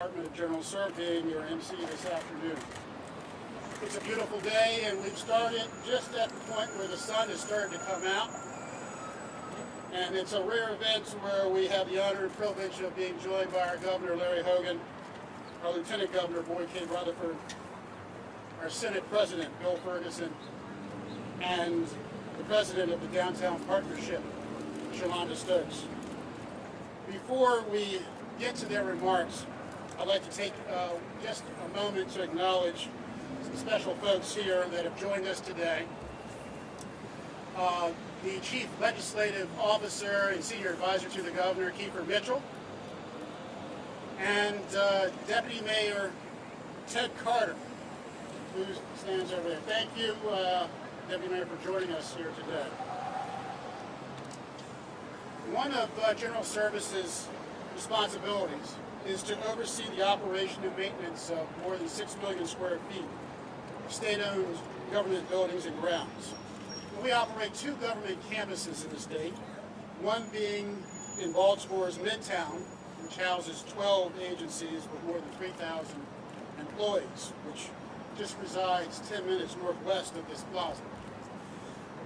Department of General Serving, your MC this afternoon. It's a beautiful day, and we've started just at the point where the sun is starting to come out. And it's a rare event where we have the honor and privilege of being joined by our Governor, Larry Hogan, our Lieutenant Governor, Boyd K. Rutherford, our Senate President, Bill Ferguson, and the President of the Downtown Partnership, Shalonda Stokes. Before we get to their remarks, I'd like to take just a moment to acknowledge some special folks here that have joined us today. The Chief Legislative Officer and Senior Advisor to the Governor, Kiefer Mitchell, and Deputy Mayor Ted Carter, who stands over there. Thank you, Deputy Mayor, for joining us here today. One of General Services' responsibilities is to oversee the operation and maintenance of more than 6 million square feet of state-owned government buildings and grounds. We operate 2 government campuses in the state, one being in Baltimore's Midtown, which houses 12 agencies with more than 3,000 employees, which just resides 10 minutes northwest of this plaza.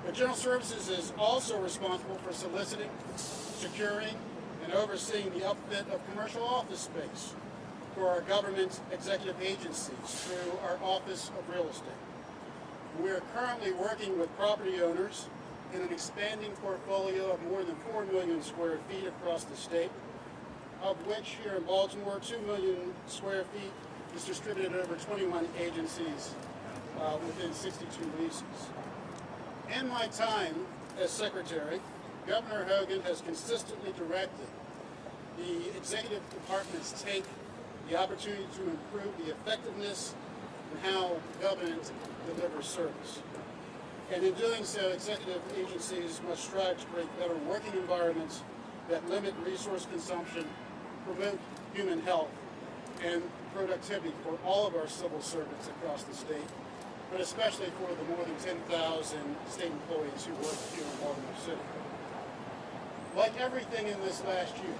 But General Services is also responsible for soliciting, securing, and overseeing the upfit of commercial office space for our government executive agencies through our Office of Real Estate. We are currently working with property owners in an expanding portfolio of more than 4 million square feet across the state, of which here in Baltimore, 2 million square feet is distributed over 21 agencies within 62 leases. In my time as Secretary, Governor Hogan has consistently directed the executive departments take the opportunity to improve the effectiveness and how government delivers service. And in doing so, executive agencies must strive to create better working environments that limit resource consumption, promote human health, and productivity for all of our civil servants across the state, but especially for the more than 10,000 state employees who work here in Baltimore City. Like everything in this last year,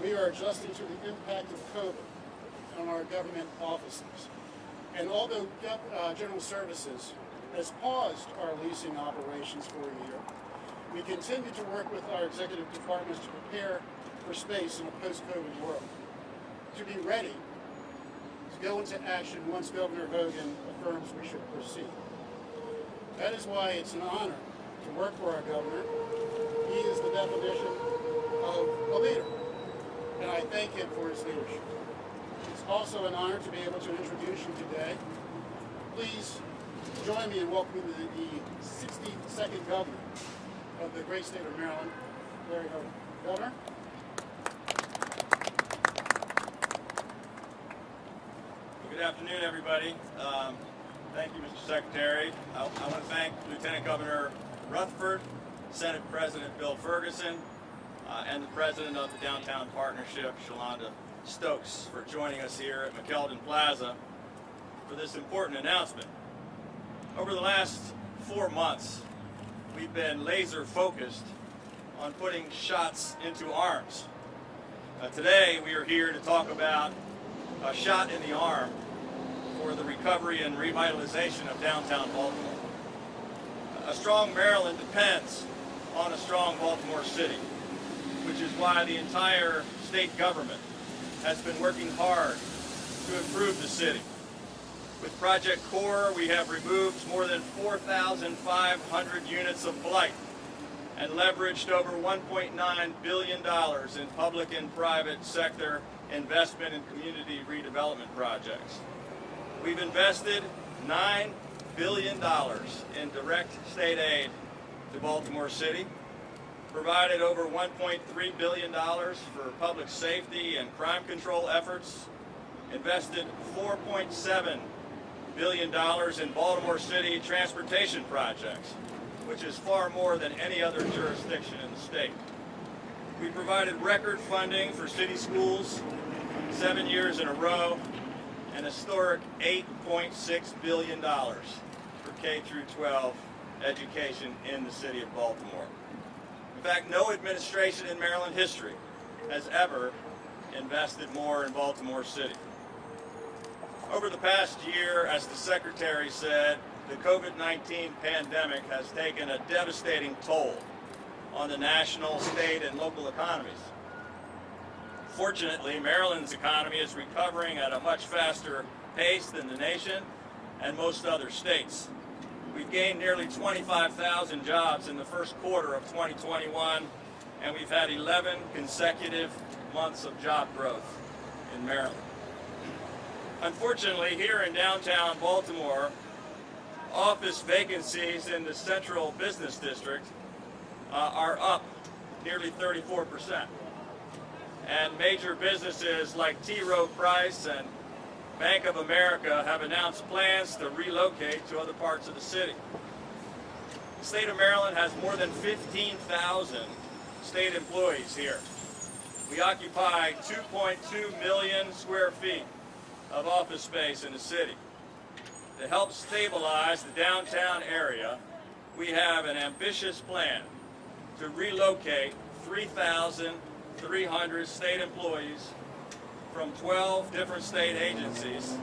we are adjusting to the impact of COVID on our government offices. And although General Services has paused our leasing operations for a year, we continue to work with our executive departments to prepare for space in a post-COVID world, to be ready to go into action once Governor Hogan affirms we should proceed. That is why it's an honor to work for our governor. He is the definition of a leader, and I thank him for his leadership. It's also an honor to be able to introduce you today. Please join me in welcoming the 62nd Governor of the great state of Maryland, Larry Hogan. Governor. Good afternoon, everybody. Thank you, Mr. Secretary. I want to thank Lieutenant Governor Rutherford, Senate President Bill Ferguson, and the President of the Downtown Partnership, Shalonda Stokes, for joining us here at McKeldin Plaza for this important announcement. Over the last 4 months, we've been laser focused on putting shots into arms. Today, we are here to talk about a shot in the arm for the recovery and revitalization of downtown Baltimore. A strong Maryland depends on a strong Baltimore City, which is why the entire state government has been working hard to improve the city. With Project Core, we have removed more than 4,500 units of blight and leveraged over $1.9 billion in public and private sector investment in community redevelopment projects. We've invested $9 billion in direct state aid to Baltimore City, provided over $1.3 billion for public safety and crime control efforts, invested $4.7 billion in Baltimore City transportation projects, which is far more than any other jurisdiction in the state. We provided record funding for city schools 7 years in a row, and historic $8.6 billion for K-12 education in the city of Baltimore. In fact, no administration in Maryland history has ever invested more in Baltimore City. Over the past year, as the Secretary said, the COVID-19 pandemic has taken a devastating toll on the national, state, and local economies. Fortunately, Maryland's economy is recovering at a much faster pace than the nation and most other states. We've gained nearly 25,000 jobs in the first quarter of 2021, and we've had 11 consecutive months of job growth in Maryland. Unfortunately, here in downtown Baltimore, office vacancies in the central business district are up nearly 34%. And major businesses like T. Rowe Price and Bank of America have announced plans to relocate to other parts of the city. The state of Maryland has more than 15,000 state employees here. We occupy 2.2 million square feet of office space in the city. To help stabilize the downtown area, we have an ambitious plan to relocate 3,300 state employees from 12 different state agencies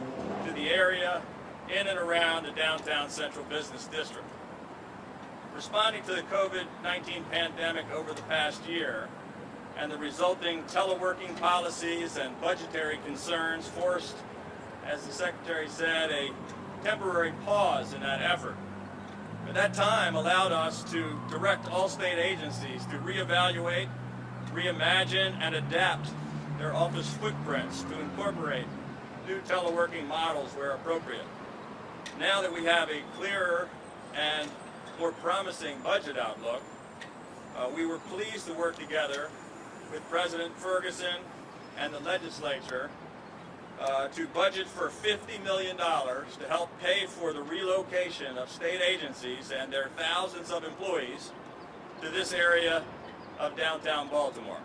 to the area in and around the downtown central business district. Responding to the COVID-19 pandemic over the past year and the resulting teleworking policies and budgetary concerns forced, as the Secretary said, a temporary pause in that effort. But that time allowed us to direct all state agencies to reevaluate, reimagine, and adapt their office footprints to incorporate new teleworking models where appropriate. Now that we have a clearer and more promising budget outlook, we were pleased to work together with President Ferguson and the legislature to budget for $50 million to help pay for the relocation of state agencies and their thousands of employees to this area of downtown Baltimore.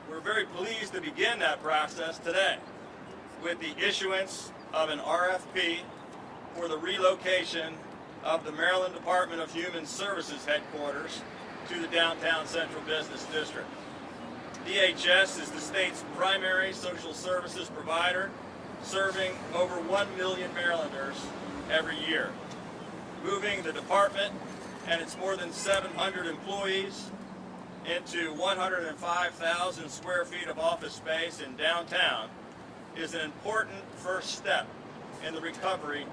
We're very pleased to begin that process today with the issuance of an RFP for the relocation of the Maryland Department of Human Services headquarters to the downtown central business district. DHS is the state's primary social services provider, serving over 1 million Marylanders every year. Moving the department and its more than 700 employees into 105,000 square feet of office space in downtown is an important first step in the recovery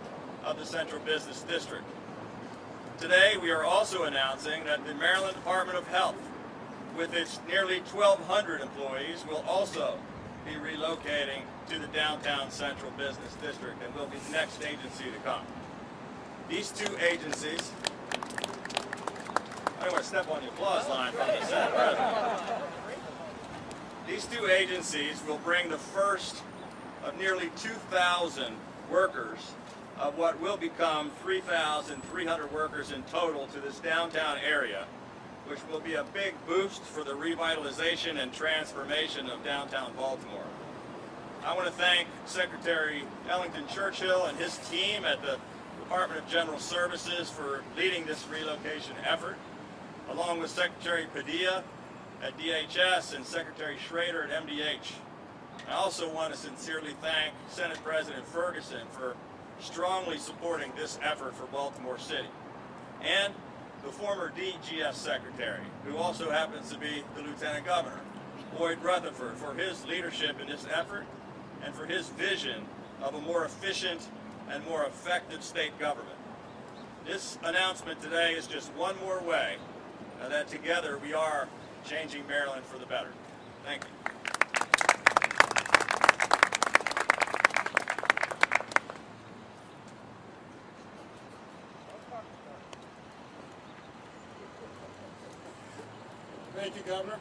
of the central business district. Today, we are also announcing that the Maryland Department of Health, with its nearly 1,200 employees, will also be relocating to the downtown central business district and will be the next agency to come. These two agencies, I don't want to step on the applause line from the Senate President. These two agencies will bring the first of nearly 2,000 workers of what will become 3,300 workers in total to this downtown area, which will be a big boost for the revitalization and transformation of downtown Baltimore. I want to thank Secretary Ellington Churchill and his team at the Department of General Services for leading this relocation effort, along with Secretary Padilla at DHS and Secretary Schrader at MDH. I also want to sincerely thank Senate President Ferguson for strongly supporting this effort for Baltimore City, and the former DGS Secretary, who also happens to be the Lieutenant Governor, Boyd Rutherford, for his leadership in this effort and for his vision of a more efficient and more effective state government. This announcement today is just one more way that together we are changing Maryland for the better. Thank you. Thank you, Governor.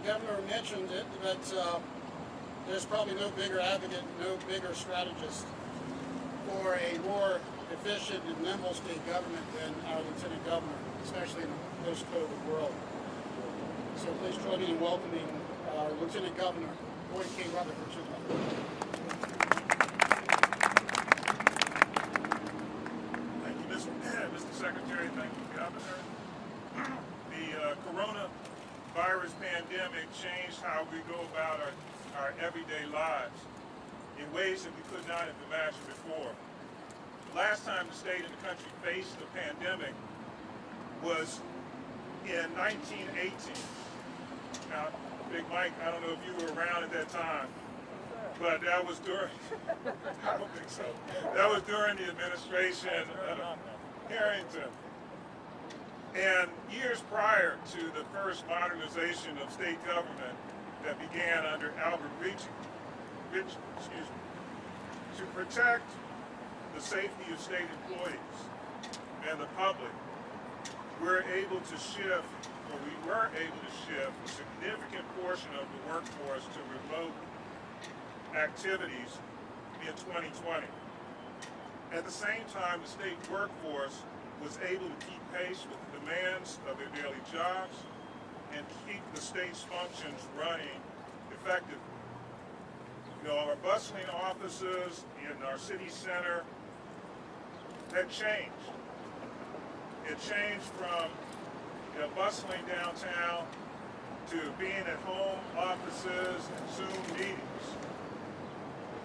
The Governor mentioned it, that there's probably no bigger advocate, no bigger strategist for a more efficient and nimble state government than our Lieutenant Governor, especially in a post-COVID world. So please join me in welcoming our Lieutenant Governor, Boyd K. Rutherford, to the podium. Thank you, Mr. pandemic changed how we go about our everyday lives in ways that we could not have imagined before. The last time the state and the country faced the pandemic was in 1918. Now, Big Mike, I don't know if you were around at that time, but that was during, I don't think so. That was during the administration of Harrington. And years prior to the first modernization of state government that began under Albert Rich, to protect the safety of state employees and the public, we were able to shift a significant portion of the workforce to remote activities in 2020. At the same time, the state workforce was able to keep pace with the demands of their daily jobs and keep the state's functions running effectively. You know, our bustling offices in our city center had changed. It changed from bustling downtown to being at home offices and Zoom meetings.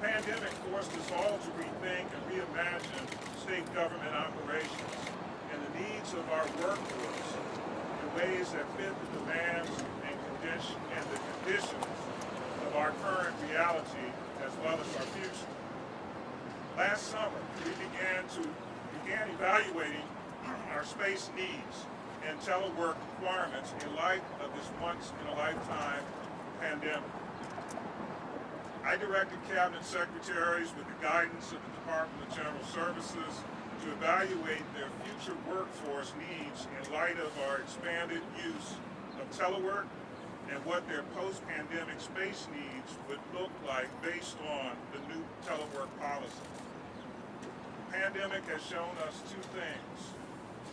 The pandemic forced us all to rethink and reimagine state government operations and the needs of our workforce in ways that fit the demands and the conditions of our current reality as well as our future. Last summer, we began evaluating our space needs and telework requirements in light of this once-in-a-lifetime pandemic. I directed cabinet secretaries with the guidance of the Department of General Services to evaluate their future workforce needs in light of our expanded use of telework and what their post-pandemic space needs would look like based on the new telework policy. The pandemic has shown us two things.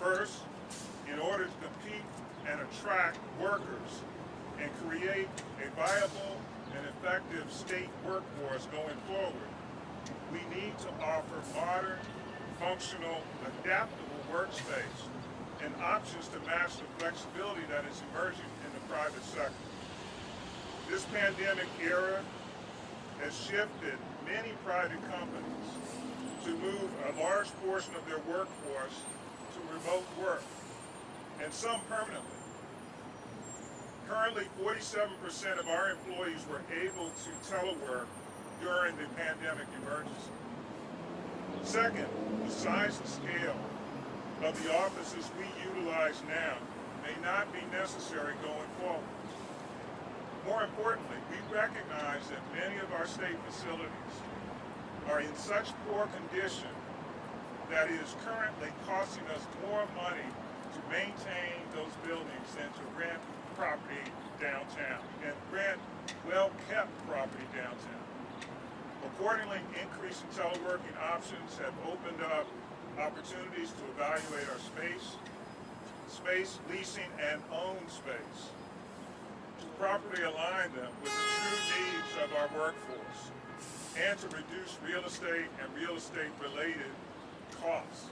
First, in order to compete and attract workers and create a viable and effective state workforce going forward, we need to offer modern, functional, adaptable workspace and options to match the flexibility that is emerging in the private sector. This pandemic era has shifted many private companies to move a large portion of their workforce to remote work, and some permanently. Currently, 47% of our employees were able to telework during the pandemic emergency. Second, the size and scale of the offices we utilize now may not be necessary going forward. More importantly, we recognize that many of our state facilities are in such poor condition that it is currently costing us more money to maintain those buildings than to rent property downtown and rent well-kept property downtown. Accordingly, increasing teleworking options have opened up opportunities to evaluate our space, leasing, and own space to properly align them with the true needs of our workforce and to reduce real estate and real estate-related costs.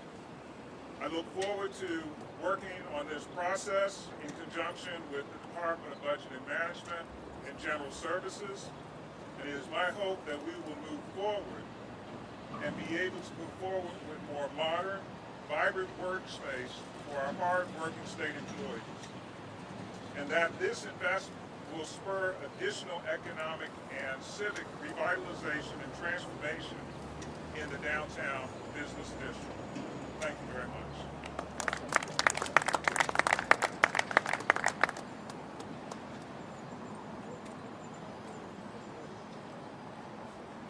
I look forward to working on this process in conjunction with the Department of Budget and Management and General Services, and it is my hope that we will move forward and be able to move forward with more modern, vibrant workspace for our hard-working state employees, and that this investment will spur additional economic and civic revitalization and transformation in the downtown business district. Thank you very much.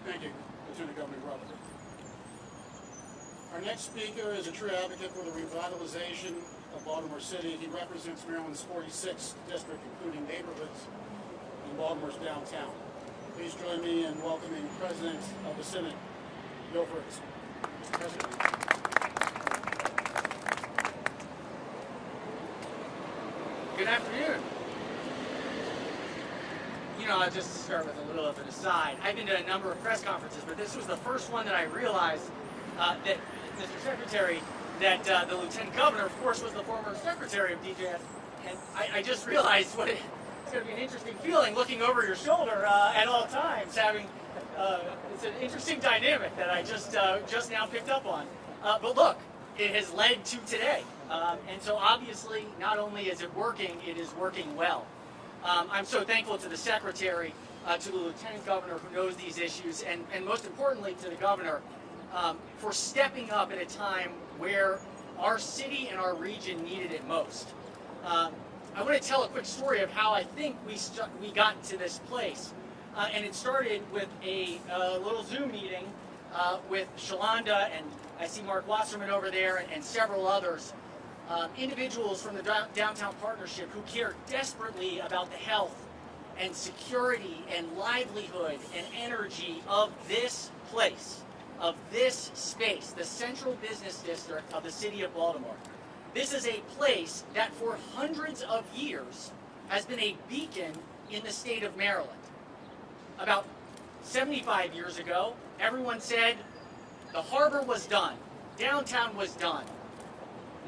Thank you, Lieutenant Governor Rutherford. Our next speaker is a true advocate for the revitalization of Baltimore City. He represents Maryland's 46th district, including neighborhoods in Baltimore's downtown. Please join me in welcoming President of the Senate, Bill Ferguson. Mr. President. Good afternoon. You know, I'll just start with a little of an aside. I've been to a number of press conferences, but this was the first one that I realized that, Mr. Secretary, that the Lieutenant Governor, of course, was the former Secretary of DJS, and I just realized what it's going to be an interesting feeling looking over your shoulder at all times, having it's an interesting dynamic that I just now picked up on. But look, it has led to today. And so obviously, not only is it is working well. I'm so thankful to the Secretary, to the Lieutenant Governor who knows these issues, and most importantly to the Governor for stepping up at a time where our city and our region needed it most. I want to tell a quick story of how I think we got to this place. And it started with a little Zoom meeting with Shalonda, and I see Mark Wasserman over there, and several others, individuals from the Downtown Partnership who care desperately about the health and security and livelihood and energy of this place, of this space, the central business district of the city of Baltimore. This is a place that for hundreds of years has been a beacon in the state of Maryland. About 75 years ago, everyone said the harbor was done, downtown was done.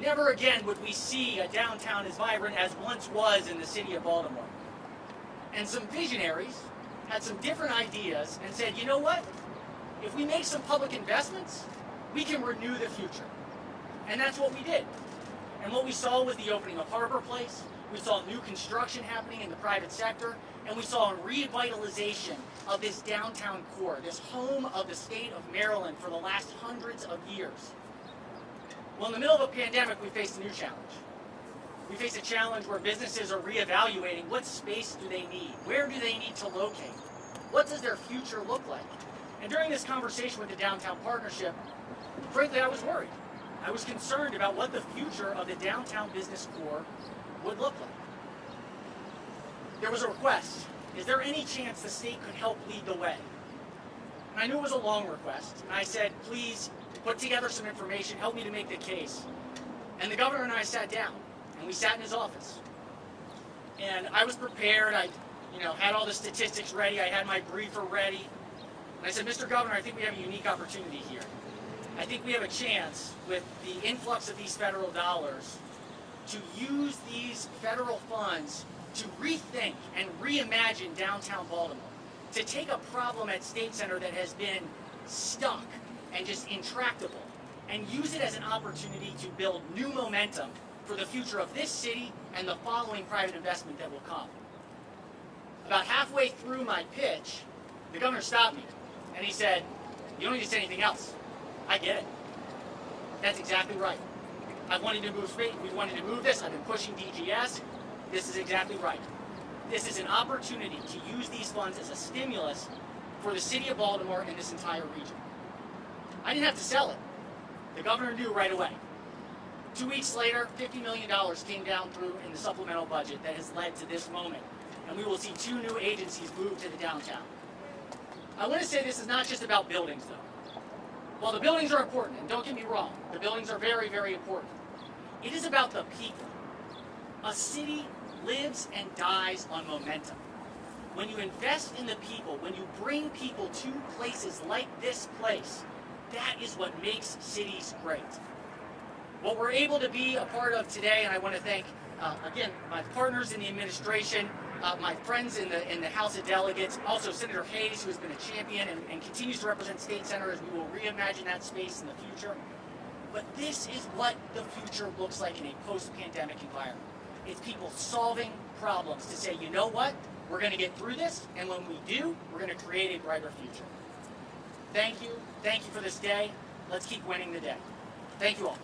Never again would we see a downtown as vibrant as once was in the city of Baltimore. And some visionaries had some different ideas and said, you know what? If we make some public investments, we can renew the future. And that's what we did. And what we saw was the opening of Harbor Place, we saw new construction happening in the private sector, and we saw a revitalization of this downtown core, this home of the state of Maryland for the last hundreds of years. Well, in the middle of a pandemic, we faced a new challenge. We face a challenge where businesses are reevaluating what space do they need? Where do they need to locate? What does their future look like? And during this conversation with the Downtown Partnership, frankly, I was worried. I was concerned about what the future of the downtown business core would look like. There was a request. Is there any chance the state could help lead the way? And I knew it was a long request. And I said, please put together some information, help me to make the case. And the governor and I sat down, and we sat in his office. And I was prepared. I had all the statistics ready. I had my briefer ready. And I said, Mr. Governor, I think we have a unique opportunity here. I think we have a chance with the influx of these federal dollars to use these federal funds to rethink and reimagine downtown Baltimore, to take a problem at State Center that has been stuck and just intractable and use it as an opportunity to build new momentum for the future of this city and the following private investment that will come. About halfway through my pitch, the governor stopped me and he said, you don't need to say anything else. I get it. That's exactly right. I've wanted to move space. We've wanted to move this. I've been pushing DGS. This is exactly right. This is an opportunity to use these funds as a stimulus for the city of Baltimore and this entire region. I didn't have to sell it. The governor knew right away. 2 weeks later, $50 million came down through in the supplemental budget that has led to this moment. And we will see 2 new agencies move to the downtown. I want to say this is not just about buildings, though. While the buildings are important, and don't get me wrong, the buildings are very, very important. It is about the people. A city lives and dies on momentum. When you invest in the people, when you bring people to places like this place, that is what makes cities great. What we're able to be a part of today, and I want to thank, again, my partners in the administration, my friends in the House of Delegates, also Senator Hayes, who has been a champion and continues to represent State Center as we will reimagine that space in the future. But this is what the future looks like in a post-pandemic environment. It's people solving problems to say, you know what, we're going to get through this, and when we do, we're going to create a brighter future. Thank you for this day. Let's keep winning the day. Thank you all.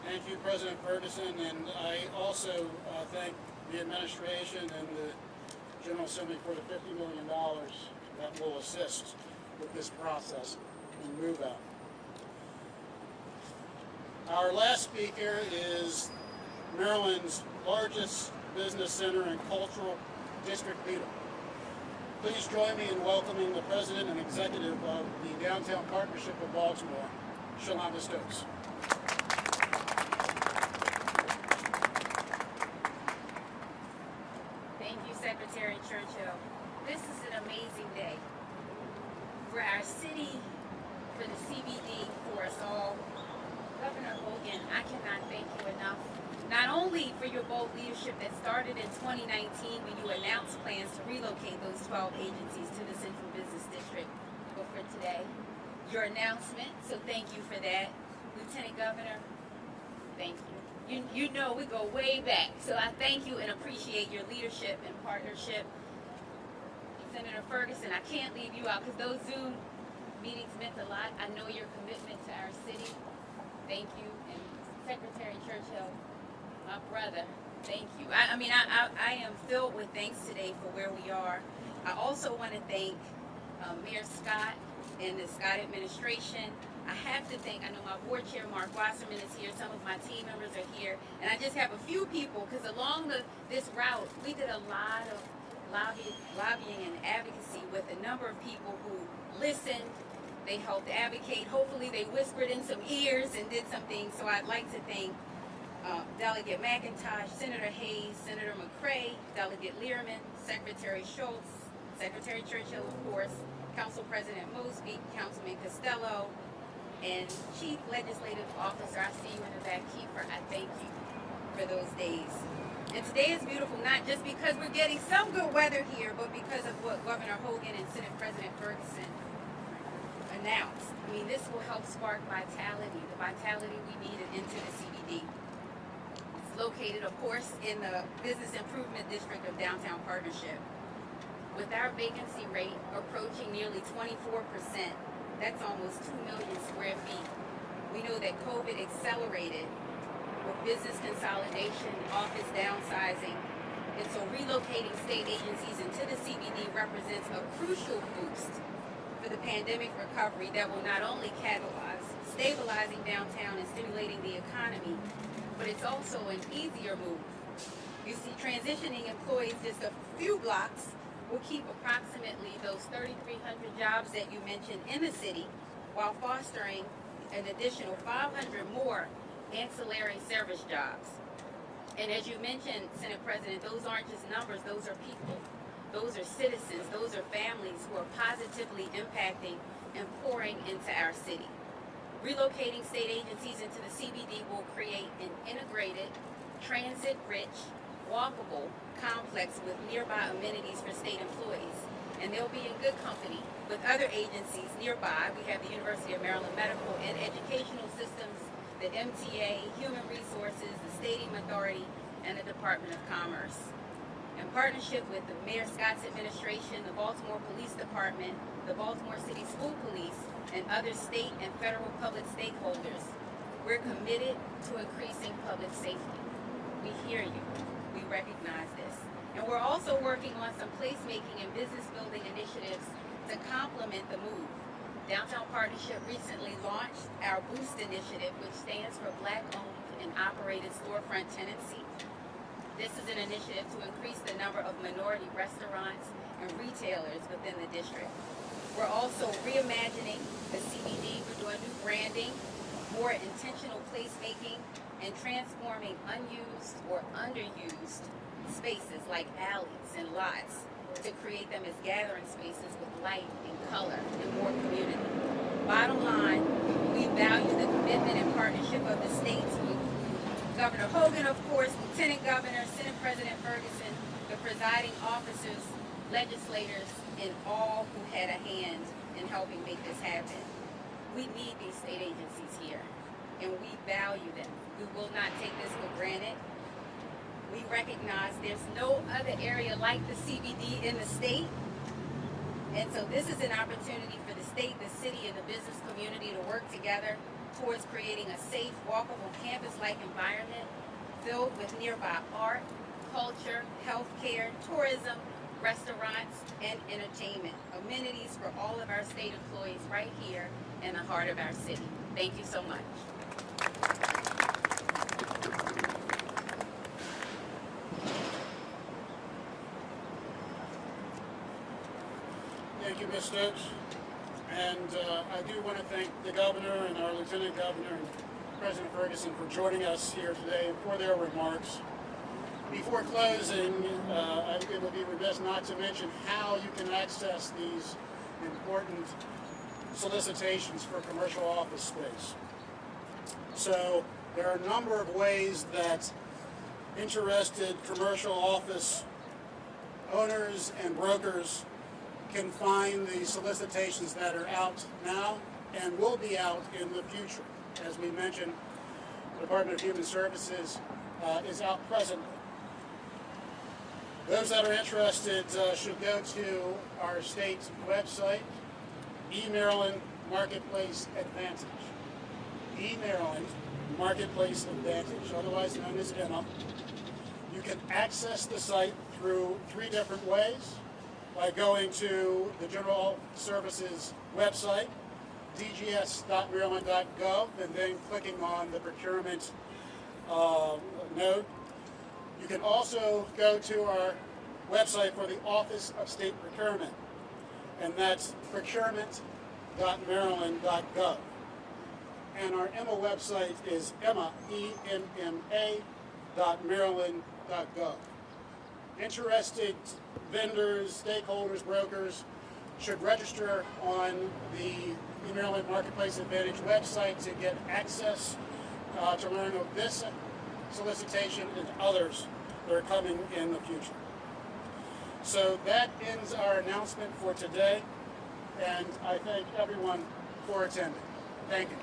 Thank you, President Ferguson, and I also thank the administration and the General Assembly for the $50 million that will assist with this process and move out. Our last speaker is Maryland's largest business center and cultural district leader. Please join me in welcoming the President and Executive of the Downtown Partnership of Baltimore, Shalonda Stokes. Thank you, Secretary Churchill. This is an amazing day for our city, for the CBD, for us all. Governor Governor Hogan, I cannot thank you enough. Not only for your bold leadership that started in 2019 when you announced plans to relocate those 12 agencies to the Central Business District, but for today, your announcement, so thank you for that. Lieutenant Governor, thank you. You know we go way back, so I thank you and appreciate your leadership and partnership. Senator Ferguson, I can't leave you out because those Zoom meetings meant a lot. I know your commitment to our city. Thank you. And Secretary Churchill, my brother, thank you. I am filled with thanks today for where we are. I also want to thank Mayor Scott and the Scott administration. I have to thank, I know my board chair, Mark Wasserman, is here. Some of my team members are here. And I just have a few people, because along this route, we did a lot of lobbying and advocacy with a number of people who listened. They helped advocate. Hopefully they whispered in some ears and did some things. So I'd like to thank Delegate McIntosh, Senator Hayes, Senator McCray, Delegate Learman, Secretary Schultz, Secretary Churchill, of course, Council President Mosby, Councilman Costello, and Chief Legislative Officer, I see you in the back, Kiefer. I thank you for those days. And today is beautiful, not just because we're getting some good weather here, but because of what Governor Hogan and Senate President Ferguson announced. I mean, this will help spark vitality, the vitality we needed into the CBD. It's located, of course, in the Business Improvement District of Downtown Partnership. With our vacancy rate approaching nearly 24%, that's almost 2 million square feet. We know that COVID accelerated with business consolidation, office downsizing, and so relocating state agencies into the CBD represents a crucial boost for the pandemic recovery that will not only catalyze stabilizing downtown and stimulating the economy, but it's also an easier move. You see, transitioning employees just a few blocks will keep approximately those 3,300 jobs that you mentioned in the city, while fostering an additional 500 more ancillary service jobs. And as you mentioned, Senate President, those aren't just numbers, those are people. Those are citizens, those are families who are positively impacting and pouring into our city. Relocating state agencies into the CBD will create an integrated, transit-rich, walkable complex with nearby amenities for state employees. And they'll be in good company with other agencies nearby. We have the University of Maryland Medical and Educational Systems, the MTA, Human Resources, the Stadium Authority, and the Department of Commerce. In partnership with the Mayor Scott's administration, the Baltimore Police Department, the Baltimore City School Police, and other state and federal public stakeholders, we're committed to increasing public safety. We hear you. We recognize this. And we're also working on some placemaking and business building initiatives to complement the move. Downtown Partnership recently launched our Boost initiative, which stands for Black-Owned and Operated Storefront Tenancy. This is an initiative to increase the number of minority restaurants and retailers within the district. We're also reimagining the CBD. We're doing new branding, more intentional placemaking, and transforming unused or underused spaces like alleys and lots to create them as gathering spaces with light and color and more community. Bottom line, we value the commitment and partnership of the states. Governor Hogan, of course, Lieutenant Governor, Senate President Ferguson, the presiding officers, legislators, and all who had a hand in helping make this happen. We need these state agencies here, and we value them. We will not take this for granted. We recognize there's no other area like the CBD in the state, and so this is an opportunity for the state, the city, and the business community to work together towards creating a safe, walkable, campus-like environment filled with nearby art, culture, healthcare, tourism, restaurants, and entertainment. Amenities for all of our state employees right here in the heart of our city. Thank you so much. Thank you, Ms. Stokes. And I do want to thank the governor and our lieutenant governor and President Ferguson for joining us here today and for their remarks. Before closing, it would be remiss not to mention how you can access these important solicitations for commercial office space. So there are a number of ways that interested commercial office owners and brokers can find the solicitations that are out now and will be out in the future. As we mentioned, the Department of Human Services is out presently. Those that are interested should go to our state website, eMaryland Marketplace Advantage. eMaryland Marketplace Advantage, otherwise known as EMA. You can access the site through 3 different ways: by going to the General Services website, dgs.maryland.gov, and then clicking on the procurement node. You can also go to our website for the Office of State Procurement, and that's procurement.maryland.gov. And our EMA website is emma.maryland.gov. Interested vendors, stakeholders, brokers should register on the eMaryland Marketplace Advantage website to get access to learn of this solicitation and others that are coming in the future. So that ends our announcement for today, and I thank everyone for attending. Thank you.